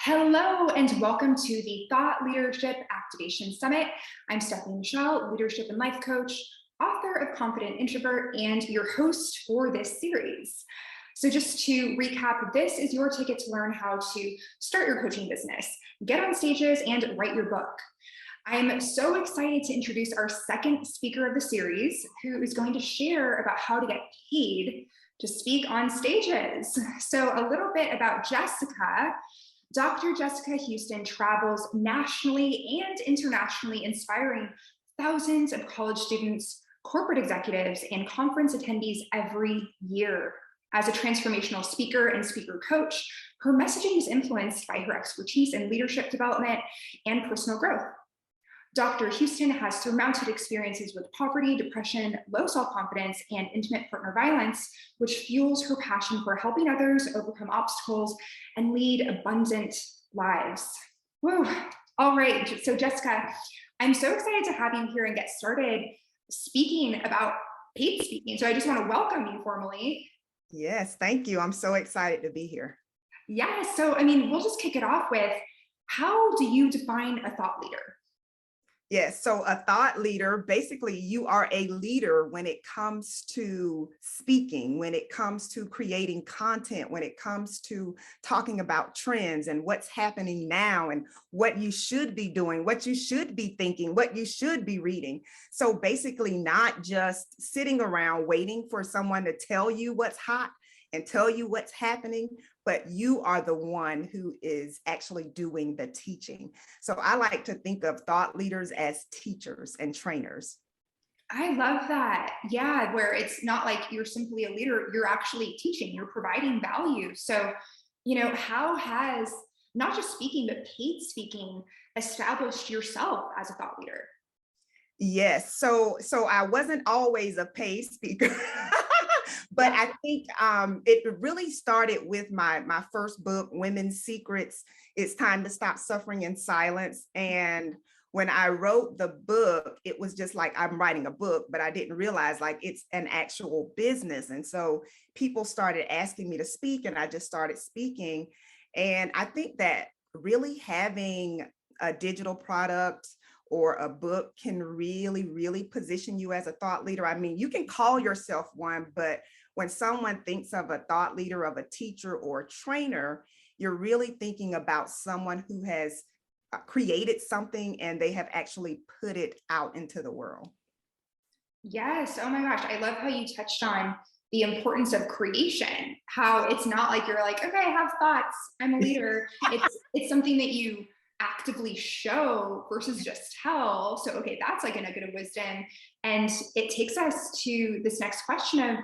Hello and welcome to the Thought Leadership Activation Summit. I'm Stephanie Michelle, leadership and life coach, author of Confident Introvert, and your host for this series. So just to recap, this is your ticket to learn how to start your coaching business, get on stages, and write your book. I'm so excited to introduce our second speaker of the series, who is going to share about how to get paid to speak on stages. So a little bit about Jessica. Dr. Jessica Houston travels nationally and internationally, inspiring thousands of college students, corporate executives, and conference attendees every year. As a transformational speaker and speaker coach, her messaging is influenced by her expertise in leadership development and personal growth. Dr. Houston has surmounted experiences with poverty, depression, low self-confidence, and intimate partner violence, which fuels her passion for helping others overcome obstacles and lead abundant lives. Woo. All right, so Jessica, I'm so excited to have you here and get started speaking about paid speaking. So I just want to welcome you formally. Yes, thank you. I'm so excited to be here. Yeah, so we'll just kick it off with, how do you define a thought leader? Yes, so a thought leader, basically you are a leader when it comes to speaking, when it comes to creating content, when it comes to talking about trends and what's happening now and what you should be doing, what you should be thinking, what you should be reading. So basically not just sitting around waiting for someone to tell you what's hot and tell you what's happening, but you are the one who is actually doing the teaching. So I like to think of thought leaders as teachers and trainers. I love that. Yeah, where it's not like you're simply a leader, you're actually teaching, you're providing value. So, how has not just speaking, but paid speaking established yourself as a thought leader? Yes, so I wasn't always a paid speaker, but I think it really started with my first book, Women's Secrets. It's Time to Stop Suffering in Silence. And when I wrote the book, it was just like I'm writing a book, but I didn't realize like it's an actual business. And so people started asking me to speak, and I just started speaking. And I think that really having a digital product or a book can really position you as a thought leader. I mean, you can call yourself one, but when someone thinks of a thought leader, of a teacher or a trainer, you're really thinking about someone who has created something and they have actually put it out into the world. Yes. Oh my gosh. I love how you touched on the importance of creation, how it's not like you're like, okay, I have thoughts, I'm a leader. It's something that you actively show versus just tell. So, okay, that's like a nugget of wisdom. And it takes us to this next question of,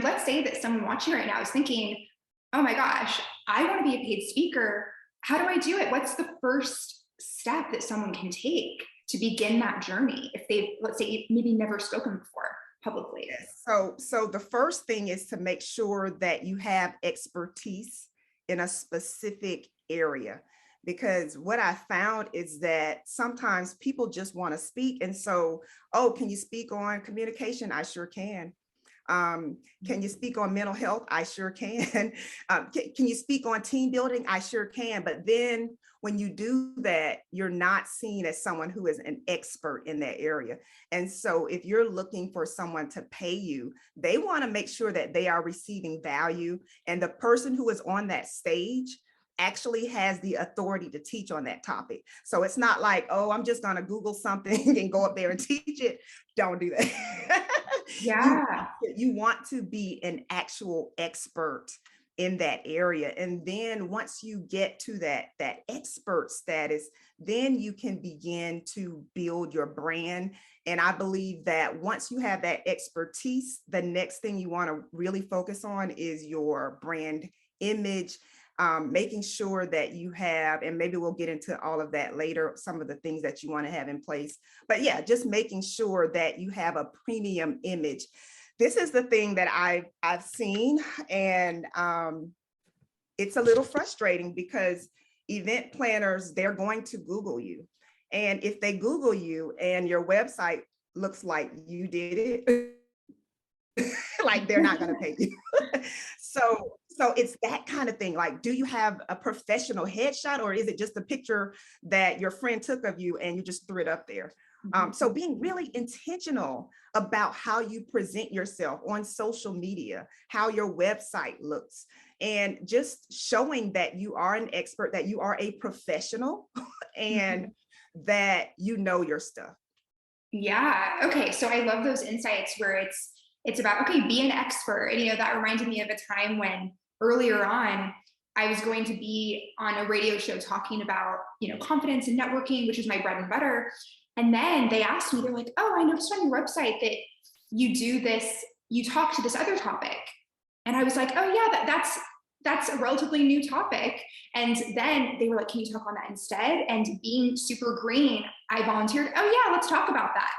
let's say that someone watching right now is thinking, oh my gosh, I want to be a paid speaker. How do I do it? What's the first step that someone can take to begin that journey if they've, let's say, maybe never spoken before publicly? So the first thing is to make sure that you have expertise in a specific area. Because what I found is that sometimes people just want to speak. And so, oh, can you speak on communication? I sure can. Can you speak on mental health? I sure can. Can you speak on team building? I sure can. But then when you do that, you're not seen as someone who is an expert in that area. And so if you're looking for someone to pay you, they want to make sure that they are receiving value. And the person who is on that stage actually has the authority to teach on that topic. So it's not like, oh, I'm just going to Google something and go up there and teach it. Don't do that. Yeah. You want to be an actual expert in that area. And then once you get to that expert status, then you can begin to build your brand. And I believe that once you have that expertise, the next thing you want to really focus on is your brand image. Making sure that you have, and maybe we'll get into all of that later, some of the things that you want to have in place. But yeah, just making sure that you have a premium image. This is the thing that I've seen, and it's a little frustrating because event planners, they're going to Google you. And if they Google you and your website looks like you did it, like they're not going to pay you. So it's that kind of thing. Like, do you have a professional headshot, or is it just a picture that your friend took of you and you just threw it up there? So being really intentional about how you present yourself on social media, how your website looks, and just showing that you are an expert, that you are a professional, and that you know your stuff. Yeah. Okay. So I love those insights where it's about, okay, be an expert. And that reminded me of a time when earlier on I was going to be on a radio show talking about, confidence and networking, which is my bread and butter. And then they asked me, they're like, "Oh, I noticed on your website that you do this, you talk to this other topic." And I was like, "Oh yeah, that's a relatively new topic." And then they were like, "Can you talk on that instead?" And being super green, I volunteered. "Oh yeah, let's talk about that."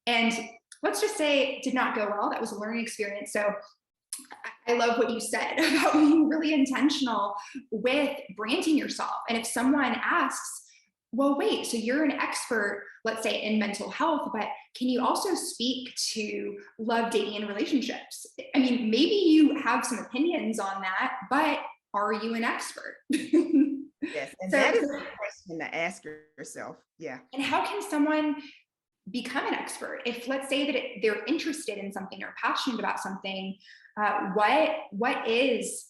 And let's just say it did not go well. That was a learning experience. So I love what you said about being really intentional with branding yourself. And if someone asks, "Well, wait, so you're an expert, let's say in mental health, but can you also speak to love, dating, and relationships?" I mean, maybe you have some opinions on that, but are you an expert? Yes, and so, that is so, a question to ask yourself. Yeah. and how can someone become an expert if, let's say that they're interested in something or passionate about something? What is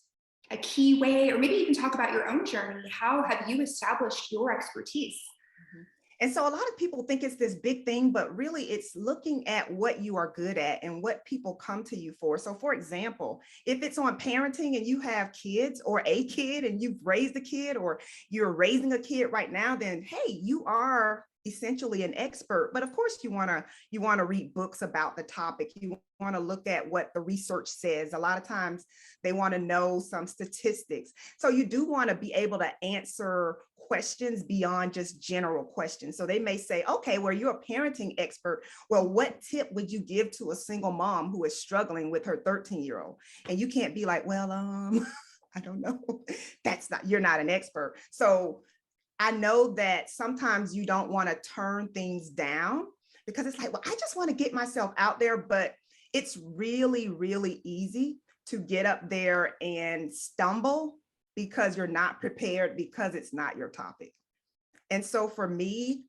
a key way, or maybe you can talk about your own journey? How have you established your expertise? Mhm. And so a lot of people think it's this big thing, but really it's looking at what you are good at and what people come to you for. So for example, if it's on parenting and you have kids, or a kid and you've raised a kid, or you're raising a kid right now, then hey, you are essentially an expert. But of course you want to read books about the topic. You want to look at what the research says. A lot of times they want to know some statistics. So you do want to be able to answer questions beyond just general questions. So they may say, okay, well, you're a parenting expert. Well, what tip would you give to a single mom who is struggling with her 13-year-old? And you can't be like, well, I don't know. You're not an expert. So I know that sometimes you don't want to turn things down because it's like, well, I just want to get myself out there, but it's really, really easy to get up there and stumble because you're not prepared, because it's not your topic. And so for me,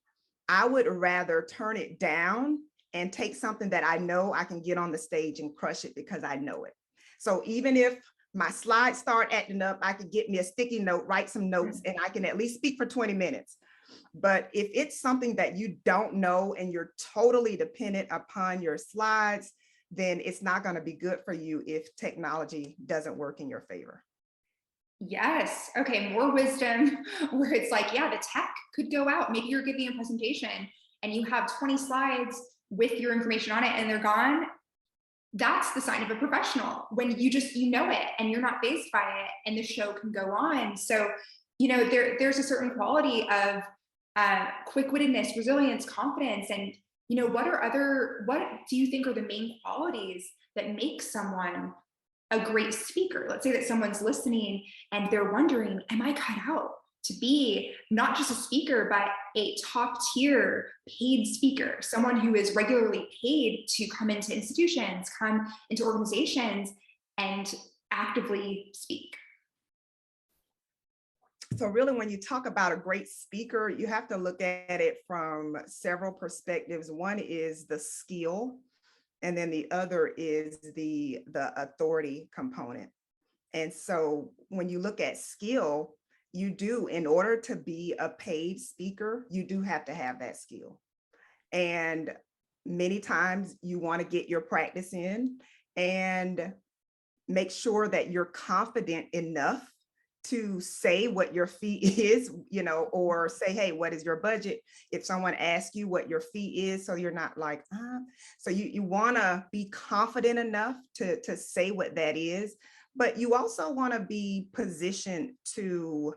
I would rather turn it down and take something that I know I can get on the stage and crush it because I know it. So even if my slides start acting up, I could get me a sticky note, write some notes, and I can at least speak for 20 minutes. But if it's something that you don't know and you're totally dependent upon your slides, then it's not going to be good for you if technology doesn't work in your favor. Yes. Okay. More wisdom where it's like, yeah, the tech could go out. Maybe you're giving a presentation and you have 20 slides with your information on it and they're gone. That's the sign of a professional, when you know it and you're not fazed by it, and the show can go on. So, there's a certain quality of quick-wittedness, resilience, confidence. And what do you think are the main qualities that make someone a great speaker? Let's say that someone's listening and they're wondering, am I cut out to be not just a speaker, but a top tier paid speaker, someone who is regularly paid to come into institutions, come into organizations, and actively speak? So really, when you talk about a great speaker, you have to look at it from several perspectives. One is the skill, and then the other is the authority component. And so when you look at skill, you do, in order to be a paid speaker, you do have to have that skill. And many times you want to get your practice in and make sure that you're confident enough to say what your fee is, or say, hey, what is your budget? If someone asks you what your fee is, so you're not like, so you want to be confident enough to say what that is, but you also want to be positioned to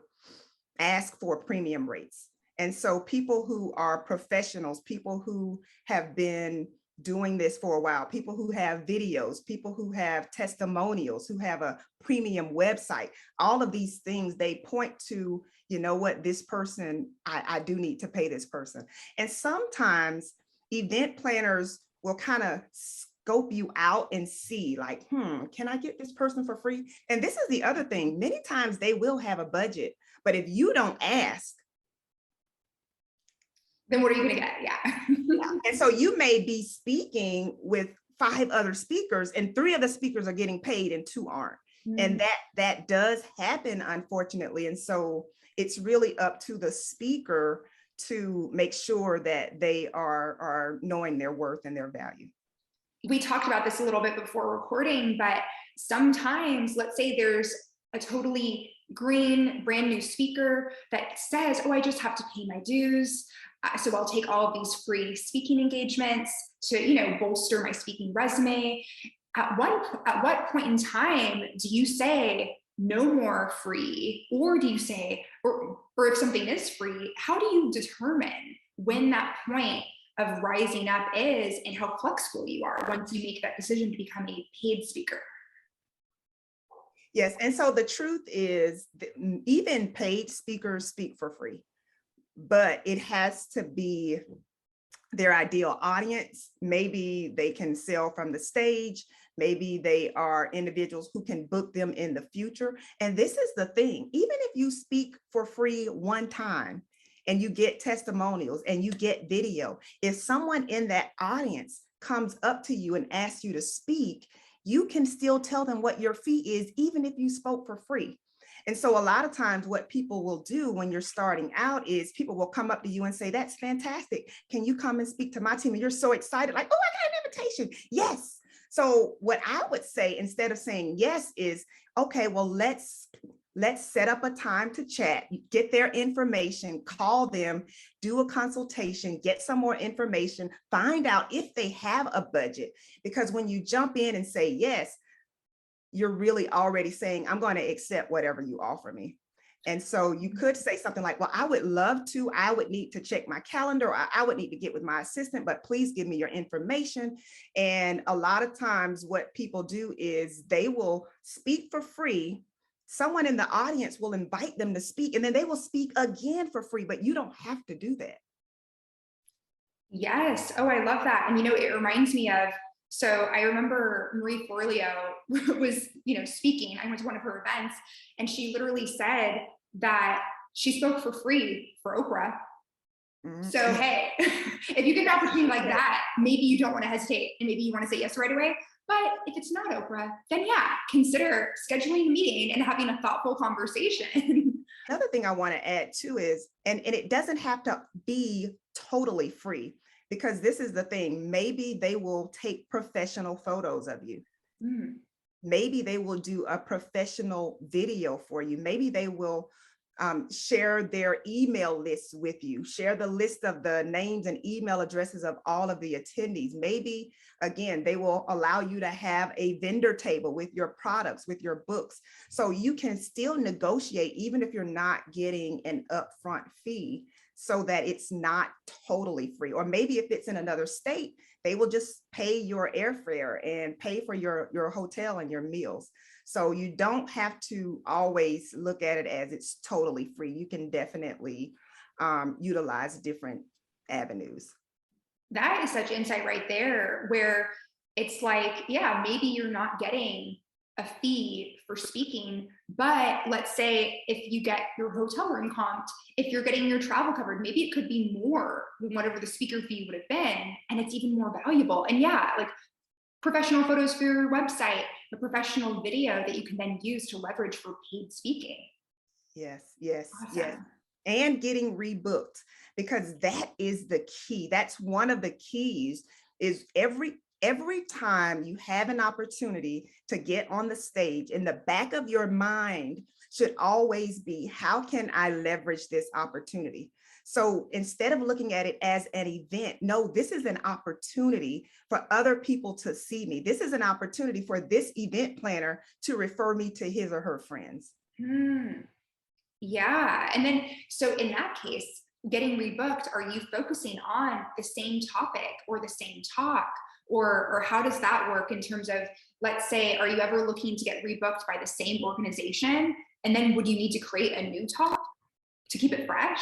ask for premium rates. And so people who are professionals, people who have been doing this for a while, people who have videos, people who have testimonials, who have a premium website, all of these things, they point to, what, this person, I do need to pay this person. And sometimes event planners will kind of scope you out and see like, can I get this person for free? And this is the other thing. Many times they will have a budget, but if you don't ask, then what are you going to get? Yeah. and so you may be speaking with 5 other speakers and 3 of the speakers are getting paid and 2 aren't. And that does happen, unfortunately. And so it's really up to the speaker to make sure that they are knowing their worth and their value. We talked about this a little bit before recording, but sometimes, let's say there's a totally green, brand new speaker that says, oh, I just have to pay my dues. So I'll take all of these free speaking engagements to, bolster my speaking resume. At what point in time do you say no more free? Or do you say, or if something is free, how do you determine when that point of rising up is and how flexible you are once you make that decision to become a paid speaker? Yes, and so the truth is that even paid speakers speak for free, but it has to be their ideal audience. Maybe they can sell from the stage. Maybe they are individuals who can book them in the future. And this is the thing, even if you speak for free one time and you get testimonials and you get video, if someone in that audience comes up to you and asks you to speak, you can still tell them what your fee is, even if you spoke for free. And so a lot of times what people will do when you're starting out is people will come up to you and say, that's fantastic. Can you come and speak to my team? And you're so excited, like, oh, I got an invitation. Yes. So what I would say instead of saying yes is, okay, well, let's set up a time to chat, get their information, call them, do a consultation, get some more information, find out if they have a budget. Because when you jump in and say yes, you're really already saying, I'm going to accept whatever you offer me. And so you could say something like, well, I would love to, I would need to check my calendar, or I would need to get with my assistant, but please give me your information. And a lot of times what people do is they will speak for free. Someone in the audience will invite them to speak, and then they will speak again for free, but you don't have to do that. Yes. Oh, I love that. And, it reminds me of, so I remember Marie Forleo was, speaking. I went to one of her events and she literally said that she spoke for free for Oprah. So, hey, if you get an opportunity like that, maybe you don't want to hesitate and maybe you want to say yes right away. But if it's not Oprah, then yeah, consider scheduling a meeting and having a thoughtful conversation. Another thing I want to add too is, and it doesn't have to be totally free, because this is the thing, maybe they will take professional photos of you. Maybe they will do a professional video for you. Maybe they will share their email lists with you, share the list of the names and email addresses of all of the attendees. Maybe, again, they will allow you to have a vendor table with your products, with your books. So you can still negotiate, even if you're not getting an upfront fee, so that it's not totally free. Or maybe if it's in another state, they will just pay your airfare and pay for your hotel and your meals. So you don't have to always look at it as it's totally free. You can definitely utilize different avenues. That is such insight right there, where it's like, yeah, maybe you're not getting a fee for speaking, but let's say if you get your hotel room comped, if you're getting your travel covered, maybe it could be more than whatever the speaker fee would have been, and it's even more valuable. And yeah, like professional photos for your website, a professional video that you can then use to leverage for paid speaking. Yes, yes, Awesome. yes. And getting rebooked, because that is the key. That's one of the keys, is every time you have an opportunity to get on the stage, in the back of your mind should always be, how can I leverage this opportunity? So instead of looking at it as an event, no, this is an opportunity for other people to see me. This is an opportunity for this event planner to refer me to his or her friends. Yeah. And then, so in that case, getting rebooked, are you focusing on the same topic or the same talk? Or how does that work in terms of, let's say, are you ever looking to get rebooked by the same organization? And then would you need to create a new talk to keep it fresh?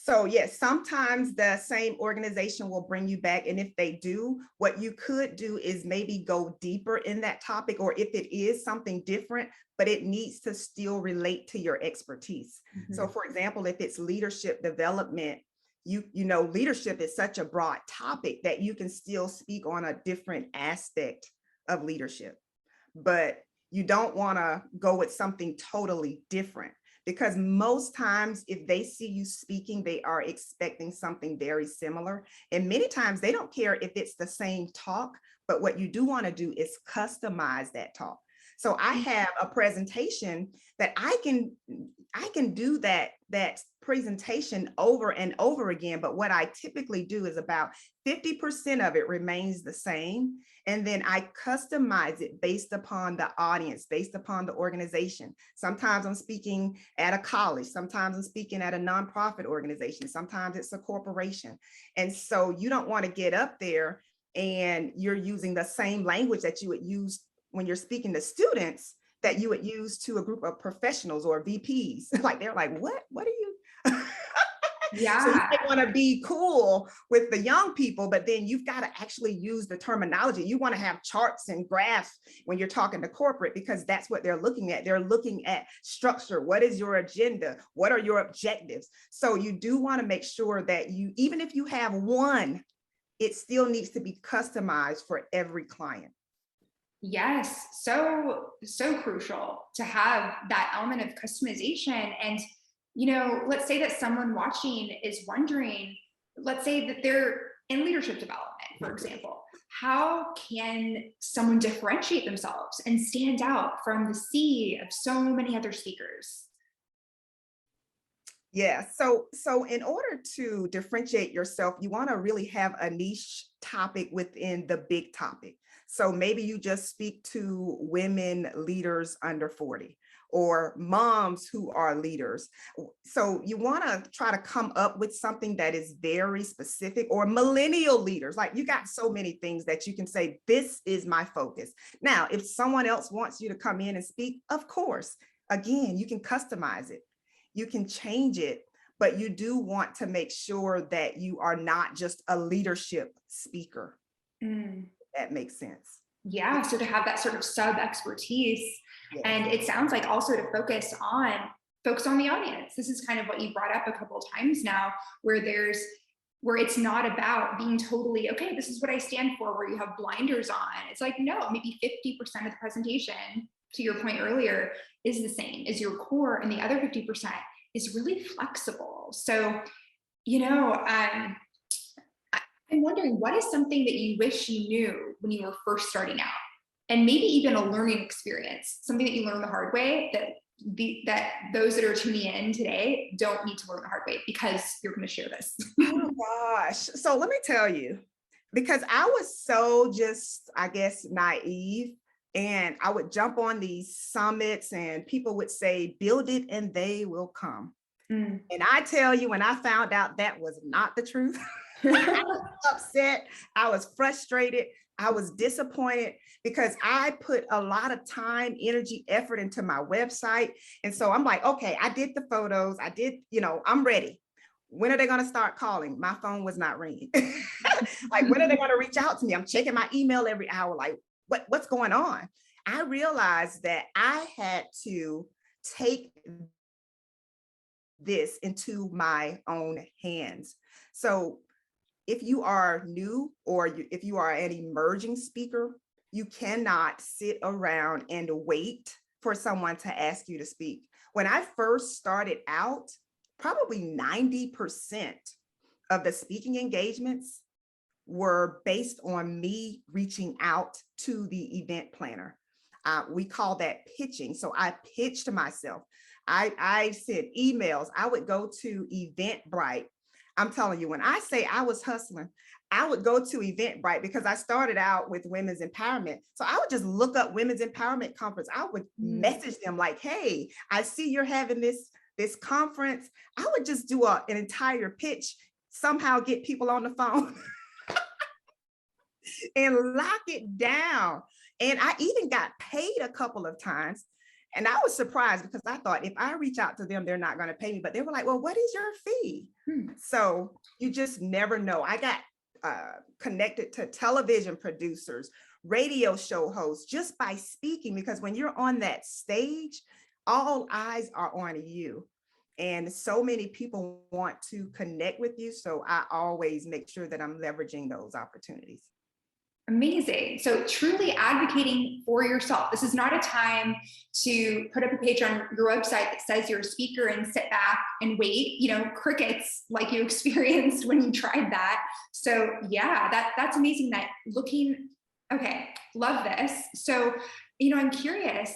So yes, sometimes the same organization will bring you back. And if they do, what you could do is maybe go deeper in that topic, or if it is something different, but it needs to still relate to your expertise. So for example, if it's leadership development, you know, leadership is such a broad topic that you can still speak on a different aspect of leadership, but you don't want to go with something totally different, because most times if they see you speaking, they are expecting something very similar. And many times they don't care if it's the same talk, but what you do want to do is customize that talk. So I have a presentation that I can do that presentation over and over again, but what I typically do is about 50% of it remains the same, and then I customize it based upon the audience, based upon the organization. Sometimes I'm speaking at a college, sometimes I'm speaking at a nonprofit organization, sometimes it's a corporation. And so you don't want to get up there and you're using the same language that you would use when you're speaking to students that you would use to a group of professionals or VPs. Like they're like, what are you? Yeah. So you might want to be cool with the young people, but then you've got to actually use the terminology. You want to have charts and graphs when you're talking to corporate, because that's what they're looking at. They're looking at structure. What is your agenda? What are your objectives? So you do want to make sure that you, even if you have one, it still needs to be customized for every client. Yes, so crucial to have that element of customization. And let's say that someone watching is wondering, let's say that they're in leadership development, for example. How can someone differentiate themselves and stand out from the sea of so many other speakers? Yeah, so in order to differentiate yourself, you want to really have a niche topic within the big topic. So maybe you just speak to women leaders under 40 or moms who are leaders. So you want to try to come up with something that is very specific, or millennial leaders. Like you got so many things that you can say, this is my focus. Now, if someone else wants you to come in and speak, of course, again, you can customize it. You can change it, but you do want to make sure that you are not just a leadership speaker. That makes sense. Yeah, so to have that sort of sub expertise, Yes. and it sounds like also to focus on the audience. This is kind of what you brought up a couple of times now, where it's not about being totally, okay, this is what I stand for, where you have blinders on. It's like, no, maybe 50% of the presentation, to your point earlier, is the same as your core, and the other 50% is really flexible. So, I'm wondering, what is something that you wish you knew when you were first starting out? And maybe even a learning experience, something that you learned the hard way that those that are tuning in today don't need to learn the hard way, because you're going to share this. Oh gosh. So let me tell you, because I was so just, I guess, naive, and I would jump on these summits and people would say, build it and they will come. And I tell you, when I found out that was not the truth, I was upset, I was frustrated, I was disappointed, because I put a lot of time, energy, effort into my website. And so I'm like, okay, I did the photos, I did, I'm ready. When are they going to start calling? My phone was not ringing. Like, when are they going to reach out to me? I'm checking my email every hour. Like, what's going on? I realized that I had to take this into my own hands. So if you are new, or if you are an emerging speaker, you cannot sit around and wait for someone to ask you to speak. When I first started out, probably 90% of the speaking engagements were based on me reaching out to the event planner. We call that pitching. So I pitched myself. I sent emails. I would go to Eventbrite. I'm telling you, when I say I was hustling, I would go to Eventbrite, because I started out with women's empowerment. So I would just look up women's empowerment conference. I would message them like, hey, I see you're having this conference. I would just do an entire pitch, somehow get people on the phone and lock it down. And I even got paid a couple of times. And I was surprised because I thought if I reach out to them, they're not going to pay me. But they were like, well, what is your fee? So you just never know. I got connected to television producers, radio show hosts just by speaking, because when you're on that stage, all eyes are on you. And so many people want to connect with you. So I always make sure that I'm leveraging those opportunities. Amazing. So truly advocating for yourself. This is not a time to put up a page on your website that says you're a speaker and sit back and wait, crickets like you experienced when you tried that. So yeah, that's amazing that okay, love this. So, I'm curious.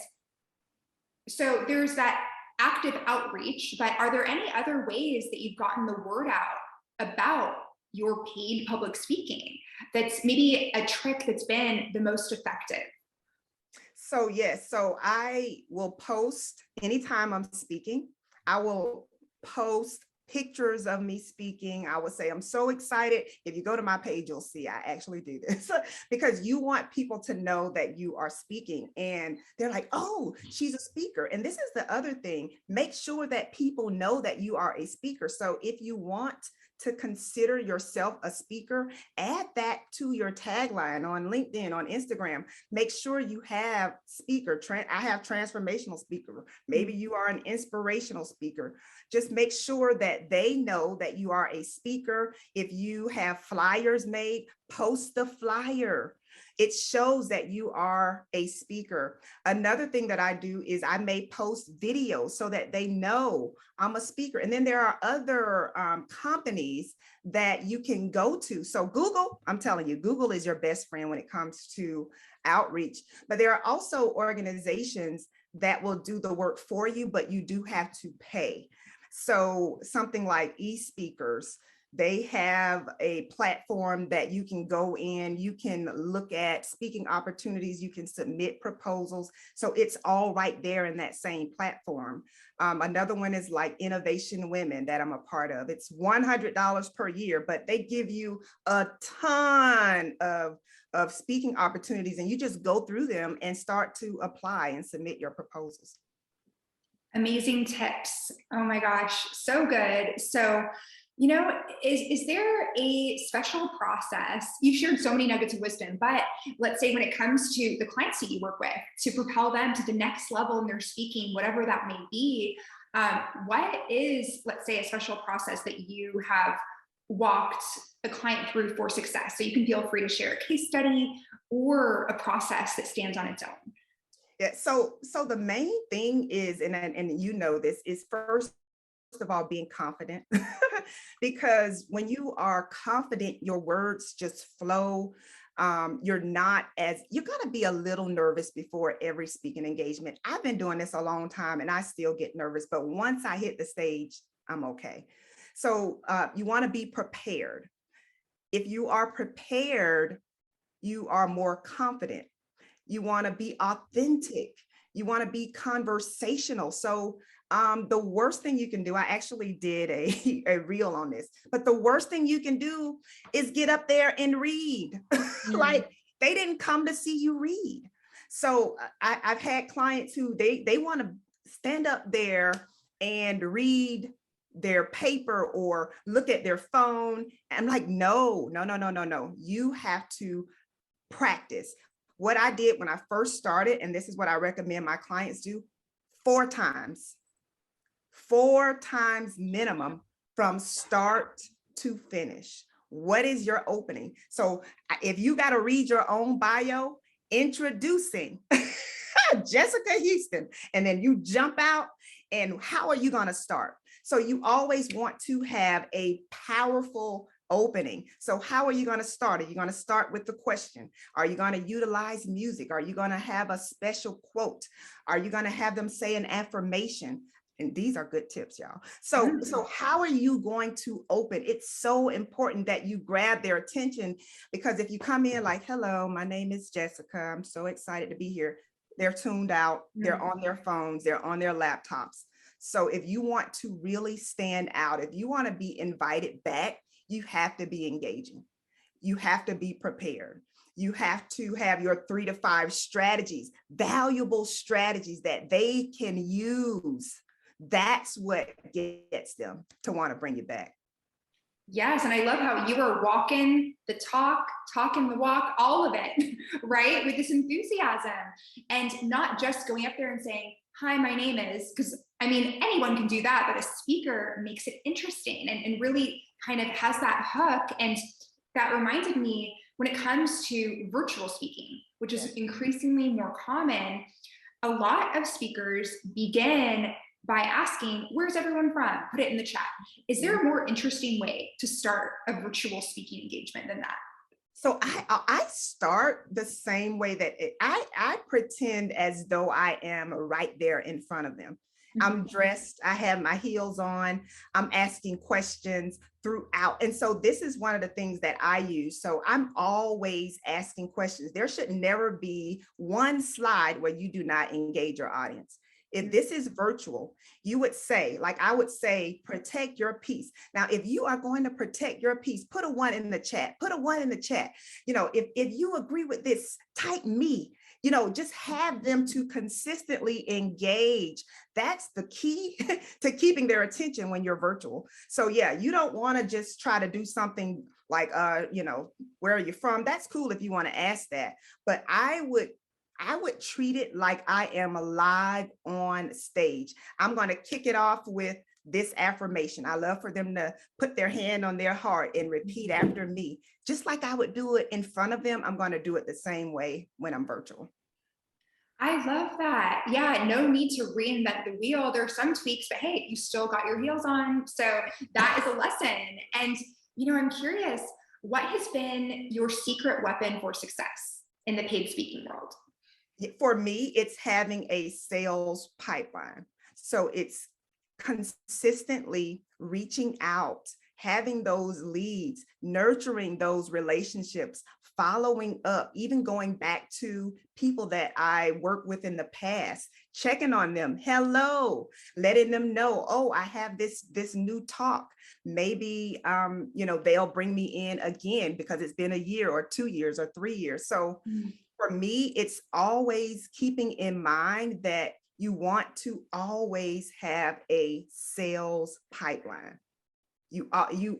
So there's that active outreach, but are there any other ways that you've gotten the word out about your paid public speaking that's maybe a trick that's been the most effective? So yes, so I will post anytime I'm speaking. I will post pictures of me speaking. I would say, I'm so excited. If you go to my page, you'll see I actually do this because you want people to know that you are speaking and they're like, oh, she's a speaker. And this is the other thing. Make sure that people know that you are a speaker. So if you want to consider yourself a speaker, add that to your tagline on LinkedIn, on Instagram. Make sure you have speaker. I have transformational speaker. Maybe you are an inspirational speaker. Just make sure that they know that you are a speaker. If you have flyers made, post the flyer. It shows that you are a speaker. Another thing that I do is I may post videos so that they know I'm a speaker. And then there are other companies that you can go to. So Google, I'm telling you, Google is your best friend when it comes to outreach. But there are also organizations that will do the work for you, but you do have to pay. So something like eSpeakers, they have a platform that you can go in, you can look at speaking opportunities, you can submit proposals. So it's all right there in that same platform. Another one is like Innovation Women that I'm a part of. It's $100 per year, but they give you a ton of speaking opportunities and you just go through them and start to apply and submit your proposals. Amazing tips. Oh my gosh, so good. So, is there a special process? You've shared so many nuggets of wisdom, but let's say when it comes to the clients that you work with, to propel them to the next level in their speaking, whatever that may be, what is, let's say, a special process that you have walked a client through for success? So you can feel free to share a case study or a process that stands on its own. Yeah, so the main thing is, and you know this, is first of all, being confident. Because when you are confident, your words just flow. You're gonna be a little nervous before every speaking engagement. I've been doing this a long time and I still get nervous, but once I hit the stage, I'm okay. So you wanna be prepared. If you are prepared, you are more confident. You want to be authentic. You want to be conversational. So the worst thing you can do, I actually did a reel on this, but the worst thing you can do is get up there and read. Like they didn't come to see you read. So I've had clients who they want to stand up there and read their paper or look at their phone. I'm like, no. You have to practice. What I did when I first started, and this is what I recommend my clients do, 4 times minimum from start to finish. What is your opening? So if you got to read your own bio, introducing Jessica Houston, and then you jump out, and how are you going to start? So you always want to have a powerful opening. So how are you going to start? Are you going to start with the question? Are you going to utilize music? Are you going to have a special quote? Are you going to have them say an affirmation? And these are good tips, y'all. So how are you going to open? It's so important that you grab their attention, because if you come in like, hello, my name is Jessica, I'm so excited to be here, they're tuned out, they're on their phones, they're on their laptops. So if you want to really stand out, if you want to be invited back, you have to be engaging. You have to be prepared. You have to have your 3 to 5 strategies, valuable strategies that they can use. That's what gets them to want to bring you back. Yes, and I love how you are walking the talk, talking the walk, all of it, right? With this enthusiasm, and not just going up there and saying, "Hi, my name is," because I mean, anyone can do that, but a speaker makes it interesting and really kind of has that hook. And that reminded me when it comes to virtual speaking, which is increasingly more common, a lot of speakers begin by asking, "Where's everyone from?" Put it in the chat. Is there a more interesting way to start a virtual speaking engagement than that? So I start the same way that I pretend as though I am right there in front of them. I'm dressed, I have my heels on, I'm asking questions throughout. And so this is one of the things that I use. So I'm always asking questions. There should never be one slide where you do not engage your audience. If this is virtual, you would say, like I would say, protect your peace. Now, if you are going to protect your peace, put a 1 in the chat, put a 1 in the chat. You know, if you agree with this, type me, you know, just have them to consistently engage. That's the key to keeping their attention when you're virtual. So yeah, you don't want to just try to do something like, you know, where are you from? That's cool if you want to ask that. But I would treat it like I am live on stage. I'm going to kick it off with this affirmation. I love for them to put their hand on their heart and repeat after me. Just like I would do it in front of them, I'm going to do it the same way when I'm virtual. I love that. Yeah, no need to reinvent the wheel. There are some tweaks, but hey, you still got your heels on. So that is a lesson. And, you know, I'm curious, what has been your secret weapon for success in the paid speaking world? For me, it's having a sales pipeline. So it's consistently reaching out, having those leads, nurturing those relationships, following up, even going back to people that I worked with in the past, checking on them, hello, letting them know, oh, I have this new talk. Maybe you know, they'll bring me in again because it's been a year or 2 years or 3 years. So for me, it's always keeping in mind that you want to always have a sales pipeline. You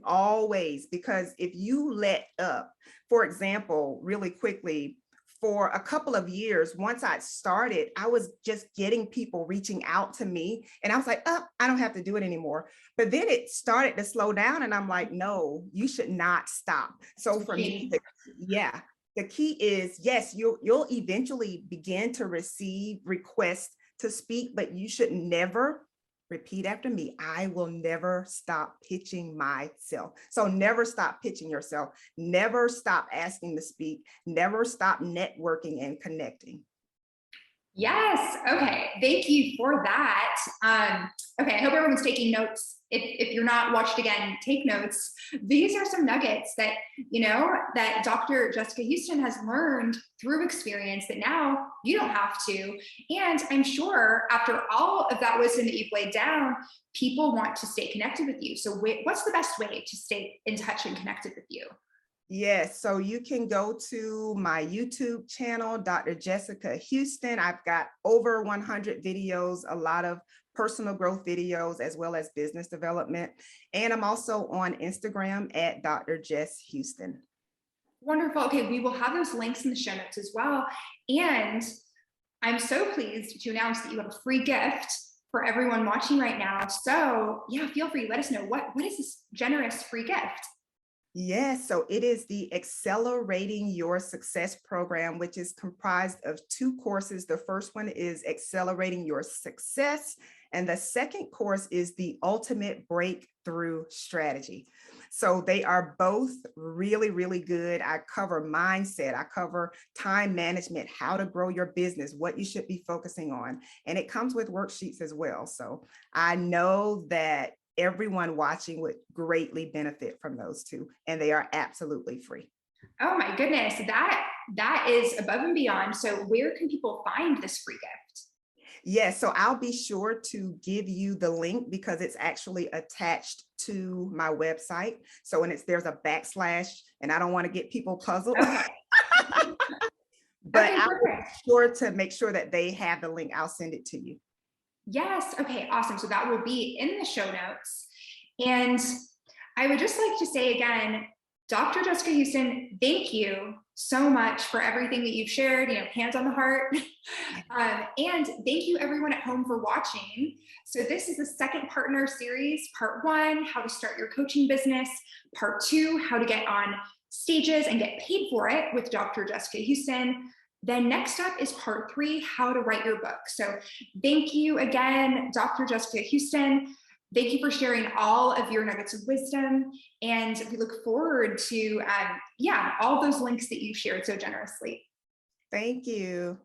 always, because if you let up, for example, really quickly, for a couple of years, once I started, I was just getting people reaching out to me and I was like, oh, I don't have to do it anymore. But then it started to slow down and I'm like, no, you should not stop. So for me, the key is, yes, you'll eventually begin to receive requests to speak, but you should never, repeat after me, I will never stop pitching myself. So never stop pitching yourself, never stop asking to speak, never stop networking and connecting. Yes. Okay. Thank you for that. Okay. I hope everyone's taking notes. If you're not, watched again, take notes. These are some nuggets that, you know, that Dr. Jessica Houston has learned through experience that now you don't have to. And I'm sure after all of that wisdom that you've laid down, people want to stay connected with you. So what's the best way to stay in touch and connected with you? Yes, so you can go to my YouTube channel, Dr. Jessica Houston. I've got over 100 videos, a lot of personal growth videos, as well as business development. And I'm also on Instagram at Dr. Jess Houston. Wonderful. Okay, we will have those links in the show notes as well. And I'm so pleased to announce that you have a free gift for everyone watching right now. So yeah, feel free, let us know what is this generous free gift? Yes, so it is the Accelerating Your Success program, which is comprised of 2 courses. The first one is Accelerating Your Success, and the second course is the Ultimate Breakthrough Strategy. So they are both really, really good. I cover mindset, I cover time management, how to grow your business, what you should be focusing on, and it comes with worksheets as well. So I know that everyone watching would greatly benefit from those 2, and they are absolutely free. Oh my goodness, that is above and beyond. So where can people find this free gift? Yes, so I'll be sure to give you the link because it's actually attached to my website. So when there's a backslash, and I don't want to get people puzzled. Okay. But Okay, I'll be perfect. sure to make sure that they have the link. I'll send it to you. Yes. Okay, awesome. So that will be in the show notes. And I would just like to say again, Dr. Jessica Houston, thank you so much for everything that you've shared, hands on the heart. And thank you everyone at home for watching. So this is the second partner series, part 1, how to start your coaching business, part 2, how to get on stages and get paid for it with Dr. Jessica Houston. Then next up is part 3, how to write your book. So thank you again, Dr. Jessica Houston. Thank you for sharing all of your nuggets of wisdom. And we look forward to, all those links that you shared so generously. Thank you.